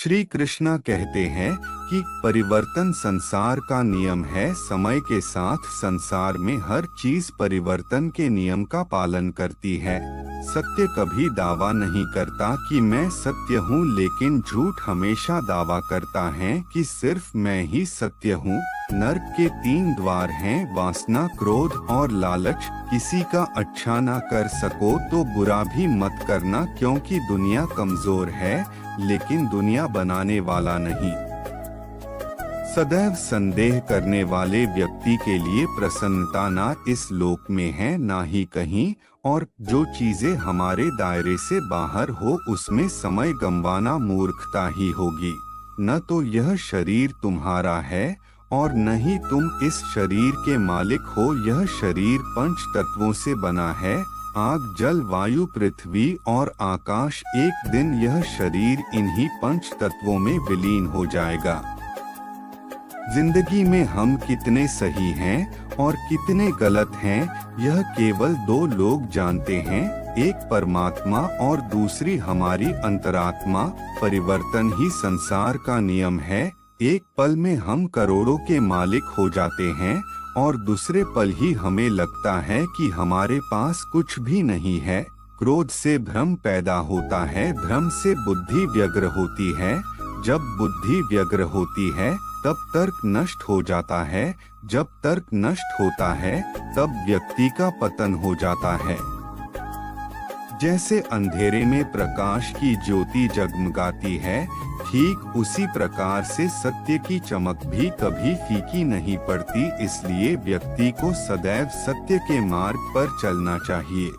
श्री कृष्णा कहते हैं कि परिवर्तन संसार का नियम है। समय के साथ संसार में हर चीज परिवर्तन के नियम का पालन करती है। सत्य कभी दावा नहीं करता कि मैं सत्य हूँ, लेकिन झूठ हमेशा दावा करता है कि सिर्फ मैं ही सत्य हूँ। नर्क के 3 द्वार हैं, वासना, क्रोध और लालच। किसी का अच्छा ना कर सको तो बुरा भी मत करना, क्योंकि दुनिया कमजोर है लेकिन दुनिया बनाने वाला नहीं। सदैव संदेह करने वाले व्यक्ति के लिए प्रसन्नता ना इस लोक में है ना ही कहीं, और जो चीजें हमारे दायरे से बाहर हो उसमें समय गंवाना मूर्खता ही होगी। न तो यह शरीर तुम्हारा है और न ही तुम इस शरीर के मालिक हो। यह शरीर 5 तत्वों से बना है, आग, जल, वायु, पृथ्वी और आकाश। एक दिन यह शरीर इन्हीं 5 तत्वों में विलीन हो जाएगा। जिंदगी में हम कितने सही हैं और कितने गलत हैं, यह केवल 2 लोग जानते हैं, एक परमात्मा और दूसरी हमारी अंतरात्मा। परिवर्तन ही संसार का नियम है। एक पल में हम करोड़ों के मालिक हो जाते हैं और दूसरे पल ही हमें लगता है कि हमारे पास कुछ भी नहीं है। क्रोध से भ्रम पैदा होता है, भ्रम से बुद्धि व्यग्र होती है, जब बुद्धि व्यग्र होती है तब तर्क नष्ट हो जाता है, जब तर्क नष्ट होता है तब व्यक्ति का पतन हो जाता है। जैसे अंधेरे में प्रकाश की ज्योति जगमगाती है, ठीक उसी प्रकार से सत्य की चमक भी कभी फीकी नहीं पड़ती। इसलिए व्यक्ति को सदैव सत्य के मार्ग पर चलना चाहिए।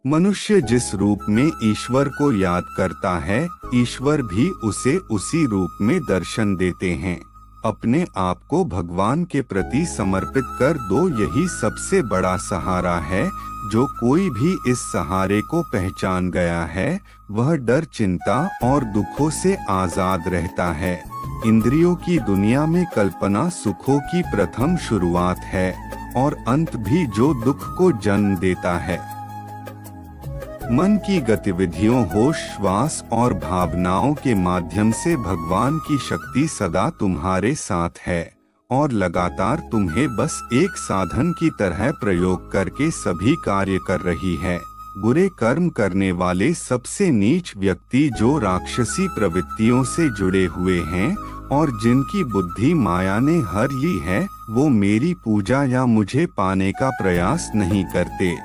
मनुष्य जिस रूप में ईश्वर को याद करता है, ईश्वर भी उसे उसी रूप में दर्शन देते हैं। अपने आप को भगवान के प्रति समर्पित कर दो, यही सबसे बड़ा सहारा है। जो कोई भी इस सहारे को पहचान गया है, वह डर, चिंता और दुखों से आजाद रहता है। इंद्रियों की दुनिया में कल्पना सुखों की प्रथम शुरुआत है और अंत भी जो दुख को जन्म देता है। मन की गतिविधियों, होश, श्वास और भावनाओं के माध्यम से भगवान की शक्ति सदा तुम्हारे साथ है और लगातार तुम्हें बस एक साधन की तरह प्रयोग करके सभी कार्य कर रही है। बुरे कर्म करने वाले सबसे नीच व्यक्ति जो राक्षसी प्रवृत्तियों से जुड़े हुए हैं और जिनकी बुद्धि माया ने हर ली है, वो मेरी पूजा या मुझे पाने का प्रयास नहीं करते।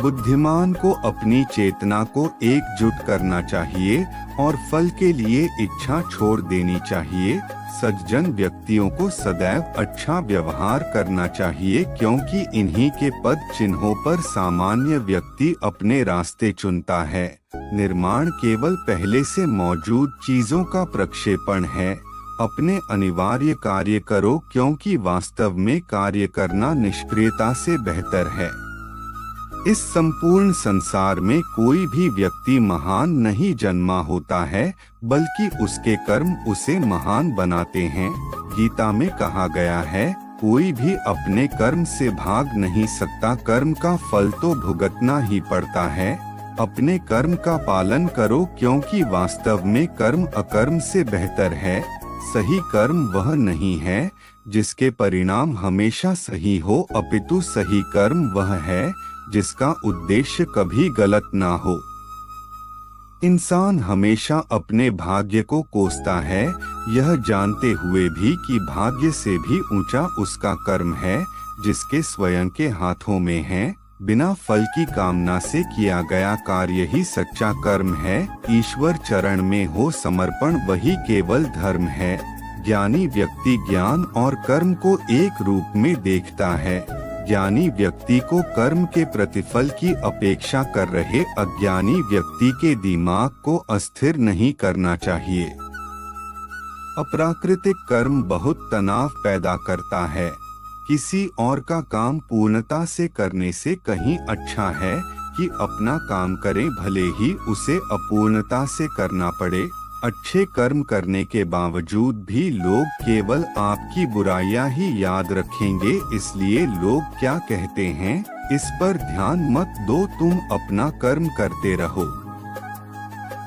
बुद्धिमान को अपनी चेतना को एकजुट करना चाहिए और फल के लिए इच्छा छोड़ देनी चाहिए। सज्जन व्यक्तियों को सदैव अच्छा व्यवहार करना चाहिए, क्योंकि इन्हीं के पद चिन्हों पर सामान्य व्यक्ति अपने रास्ते चुनता है। निर्माण केवल पहले से मौजूद चीजों का प्रक्षेपण है। अपने अनिवार्य कार्य करो, क्योंकि वास्तव में कार्य करना निष्क्रियता से बेहतर है। इस संपूर्ण संसार में कोई भी व्यक्ति महान नहीं जन्मा होता है, बल्कि उसके कर्म उसे महान बनाते हैं। गीता में कहा गया है, कोई भी अपने कर्म से भाग नहीं सकता, कर्म का फल तो भुगतना ही पड़ता है। अपने कर्म का पालन करो, क्योंकि वास्तव में कर्म अकर्म से बेहतर है। सही कर्म वह नहीं है जिसके परिणाम हमेशा सही हो, अपितु सही कर्म वह है जिसका उद्देश्य कभी गलत ना हो। इंसान हमेशा अपने भाग्य को कोसता है, यह जानते हुए भी कि भाग्य से भी ऊंचा उसका कर्म है, जिसके स्वयं के हाथों में है। बिना फल की कामना से किया गया कार्य ही सच्चा कर्म है। ईश्वर चरण में हो समर्पण, वही केवल धर्म है। ज्ञानी व्यक्ति ज्ञान और कर्म को एक रूप में देखता है। ज्ञानी व्यक्ति को कर्म के प्रतिफल की अपेक्षा कर रहे अज्ञानी व्यक्ति के दिमाग को अस्थिर नहीं करना चाहिए। अप्राकृतिक कर्म बहुत तनाव पैदा करता है। किसी और का काम पूर्णता से करने से कहीं अच्छा है कि अपना काम करें, भले ही उसे अपूर्णता से करना पड़े। अच्छे कर्म करने के बावजूद भी लोग केवल आपकी बुराइयां ही याद रखेंगे, इसलिए लोग क्या कहते हैं इस पर ध्यान मत दो, तुम अपना कर्म करते रहो।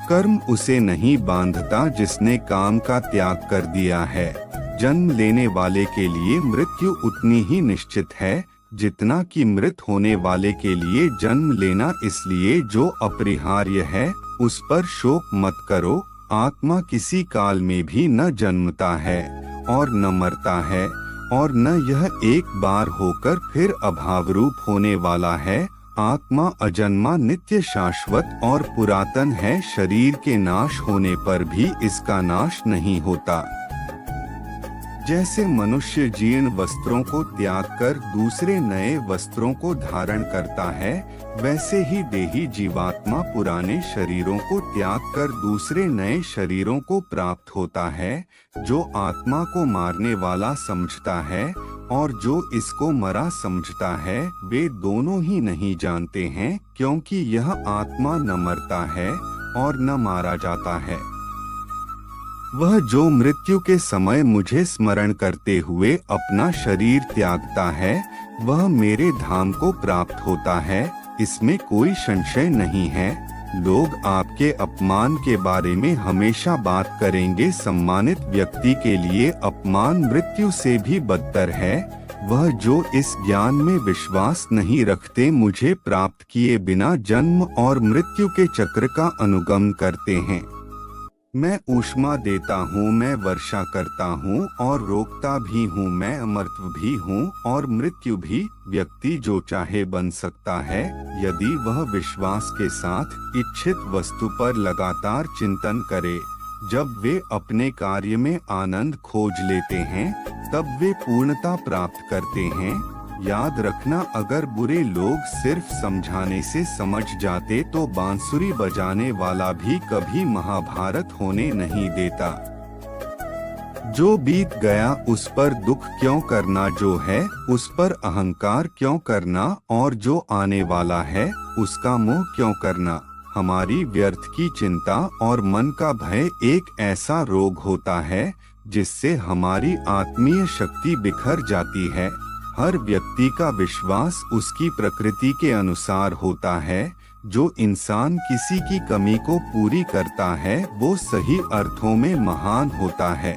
कर्म उसे नहीं बांधता जिसने काम का त्याग कर दिया है। जन्म लेने वाले के लिए मृत्यु उतनी ही निश्चित है जितना कि मृत होने वाले के लिए जन्म लेना, इसलिए जो अपरिहार्य है उस पर शोक मत करो। आत्मा किसी काल में भी न जन्मता है और न मरता है, और न यह एक बार होकर फिर अभाव रूप होने वाला है। आत्मा अजन्मा, नित्य, शाश्वत और पुरातन है। शरीर के नाश होने पर भी इसका नाश नहीं होता। जैसे मनुष्य जीर्ण वस्त्रों को त्याग कर दूसरे नए वस्त्रों को धारण करता है, वैसे ही देही जीवात्मा पुराने शरीरों को त्याग कर दूसरे नए शरीरों को प्राप्त होता है। जो आत्मा को मारने वाला समझता है और जो इसको मरा समझता है, वे दोनों ही नहीं जानते हैं, क्योंकि यह आत्मा न मरता है और न मारा जाता है। वह जो मृत्यु के समय मुझे स्मरण करते हुए अपना शरीर त्यागता है, वह मेरे धाम को प्राप्त होता है, इसमें कोई संशय नहीं है। लोग आपके अपमान के बारे में हमेशा बात करेंगे। सम्मानित व्यक्ति के लिए अपमान मृत्यु से भी बदतर है। वह जो इस ज्ञान में विश्वास नहीं रखते, मुझे प्राप्त किए बिना जन्म और मृत्यु के चक्र का अनुगमन करते हैं। मैं ऊष्मा देता हूँ, मैं वर्षा करता हूँ और रोकता भी हूँ, मैं अमरत्व भी हूँ और मृत्यु भी। व्यक्ति जो चाहे बन सकता है, यदि वह विश्वास के साथ इच्छित वस्तु पर लगातार चिंतन करे। जब वे अपने कार्य में आनंद खोज लेते हैं, तब वे पूर्णता प्राप्त करते हैं। याद रखना, अगर बुरे लोग सिर्फ समझाने से समझ जाते तो बांसुरी बजाने वाला भी कभी महाभारत होने नहीं देता। जो बीत गया उस पर दुख क्यों करना, जो है उस पर अहंकार क्यों करना, और जो आने वाला है उसका मोह क्यों करना। हमारी व्यर्थ की चिंता और मन का भय एक ऐसा रोग होता है जिससे हमारी आत्मीय शक्ति बिखर जाती है। हर व्यक्ति का विश्वास उसकी प्रकृति के अनुसार होता है। जो इंसान किसी की कमी को पूरी करता है, वो सही अर्थों में महान होता है।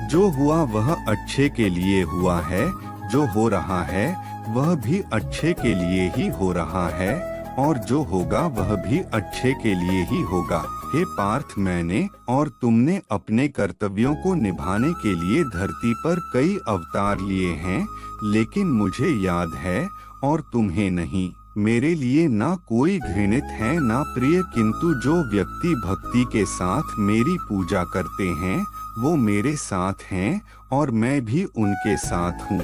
जो हुआ वह अच्छे के लिए हुआ है, जो हो रहा है वह भी अच्छे के लिए ही हो रहा है, और जो होगा वह भी अच्छे के लिए ही होगा। हे पार्थ, मैंने और तुमने अपने कर्तव्यों को निभाने के लिए धरती पर कई अवतार लिए हैं, लेकिन मुझे याद है और तुम्हें नहीं। मेरे लिए ना कोई घृणित है ना प्रिय, किंतु जो व्यक्ति भक्ति के साथ मेरी पूजा करते हैं, वो मेरे साथ हैं और मैं भी उनके साथ हूँ।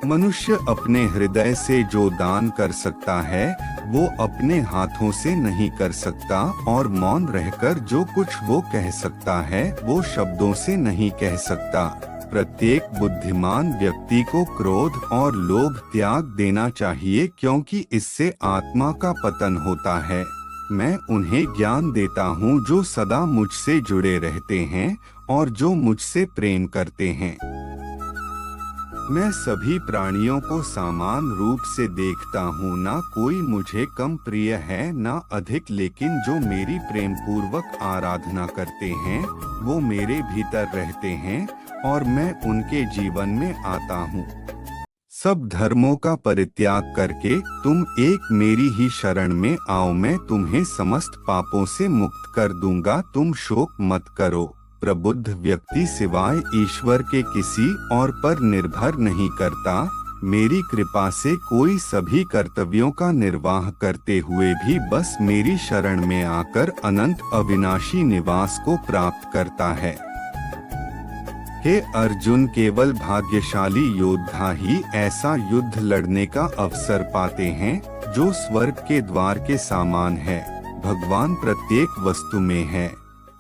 मनुष्य अपने हृदय से जो दान कर सकता है, वो अपने हाथों से नहीं कर सकता, और मौन रहकर जो कुछ वो कह सकता है, वो शब्दों से नहीं कह सकता। प्रत्येक बुद्धिमान व्यक्ति को क्रोध और लोभ त्याग देना चाहिए, क्योंकि इससे आत्मा का पतन होता है। मैं उन्हें ज्ञान देता हूँ जो सदा मुझसे जुड़े रहते हैं और जो मुझसे प्रेम करते हैं। मैं सभी प्राणियों को समान रूप से देखता हूँ, ना कोई मुझे कम प्रिय है ना अधिक, लेकिन जो मेरी प्रेम पूर्वक आराधना करते हैं, वो मेरे भीतर रहते हैं और मैं उनके जीवन में आता हूँ। सब धर्मों का परित्याग करके तुम एक मेरी ही शरण में आओ, मैं तुम्हें समस्त पापों से मुक्त कर दूंगा। तुम शोक मत करो। प्रबुद्ध व्यक्ति सिवाय ईश्वर के किसी और पर निर्भर नहीं करता। मेरी कृपा से कोई सभी कर्तव्यों का निर्वाह करते हुए भी बस मेरी शरण में आकर अनंत अविनाशी निवास को प्राप्त करता है। हे अर्जुन, केवल भाग्यशाली योद्धा ही ऐसा युद्ध लड़ने का अवसर पाते हैं जो स्वर्ग के द्वार के समान है। भगवान प्रत्येक वस्तु में है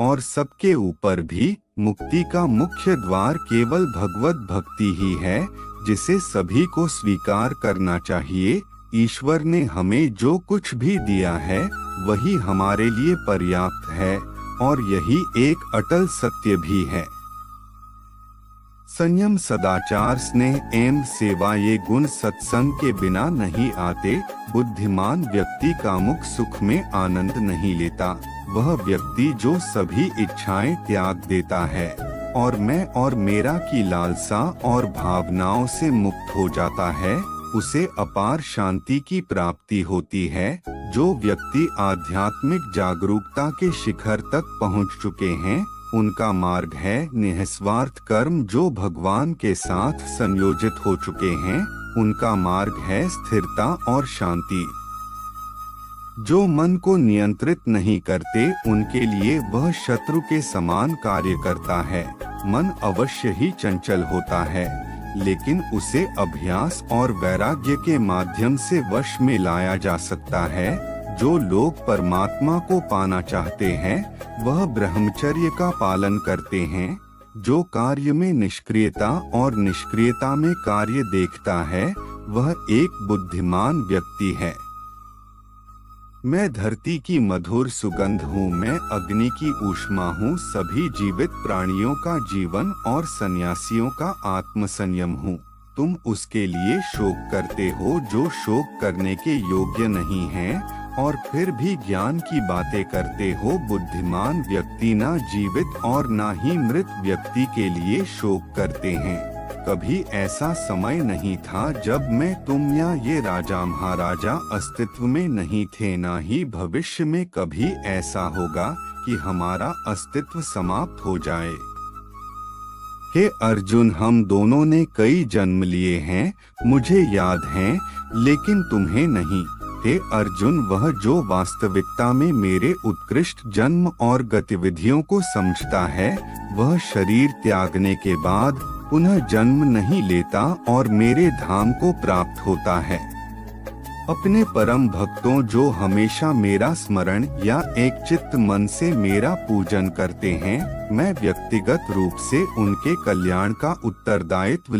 और सबके ऊपर भी। मुक्ति का मुख्य द्वार केवल भगवत भक्ति ही है, जिसे सभी को स्वीकार करना चाहिए। ईश्वर ने हमें जो कुछ भी दिया है वही हमारे लिए पर्याप्त है और यही एक अटल सत्य भी है। संयम, सदाचार, स्नेह एवं सेवा ये गुण सत्संग के बिना नहीं आते। बुद्धिमान व्यक्ति कामुक सुख में आनंद नहीं लेता। वह व्यक्ति जो सभी इच्छाएं त्याग देता है और मैं और मेरा की लालसा और भावनाओं से मुक्त हो जाता है, उसे अपार शांति की प्राप्ति होती है। जो व्यक्ति आध्यात्मिक जागरूकता के शिखर तक पहुंच चुके हैं, उनका मार्ग है निस्वार्थ कर्म। जो भगवान के साथ संयोजित हो चुके हैं, उनका मार्ग है स्थिरता और शांति। जो मन को नियंत्रित नहीं करते, उनके लिए वह शत्रु के समान कार्य करता है। मन अवश्य ही चंचल होता है, लेकिन उसे अभ्यास और वैराग्य के माध्यम से वश में लाया जा सकता है। जो लोग परमात्मा को पाना चाहते हैं, वह ब्रह्मचर्य का पालन करते हैं। जो कार्य में निष्क्रियता और निष्क्रियता में कार्य देखता है, वह एक बुद्धिमान व्यक्ति है। मैं धरती की मधुर सुगंध हूँ, मैं अग्नि की ऊष्मा हूँ, सभी जीवित प्राणियों का जीवन और सन्यासियों का आत्मसंयम हूँ। तुम उसके लिए शोक करते हो जो शोक करने के योग्य नहीं है, और फिर भी ज्ञान की बातें करते हो। बुद्धिमान व्यक्ति ना जीवित और ना ही मृत व्यक्ति के लिए शोक करते हैं। कभी ऐसा समय नहीं था जब मैं, तुम या ये राजा महाराजा अस्तित्व में नहीं थे, ना ही भविष्य में कभी ऐसा होगा कि हमारा अस्तित्व समाप्त हो जाए। हे अर्जुन, हम दोनों ने कई जन्म लिए हैं, मुझे याद हैं, लेकिन तुम्हें नहीं। हे अर्जुन, वह जो वास्तविकता में मेरे उत्कृष्ट जन्म और गतिविधियों को समझता है, वह शरीर त्यागने के बाद पुनः जन्म नहीं लेता और मेरे धाम को प्राप्त होता है। अपने परम भक्तों जो हमेशा मेरा स्मरण या एक चित्त मन से मेरा पूजन करते हैं, मैं व्यक्तिगत रूप से उनके कल्याण का उत्तरदायित्व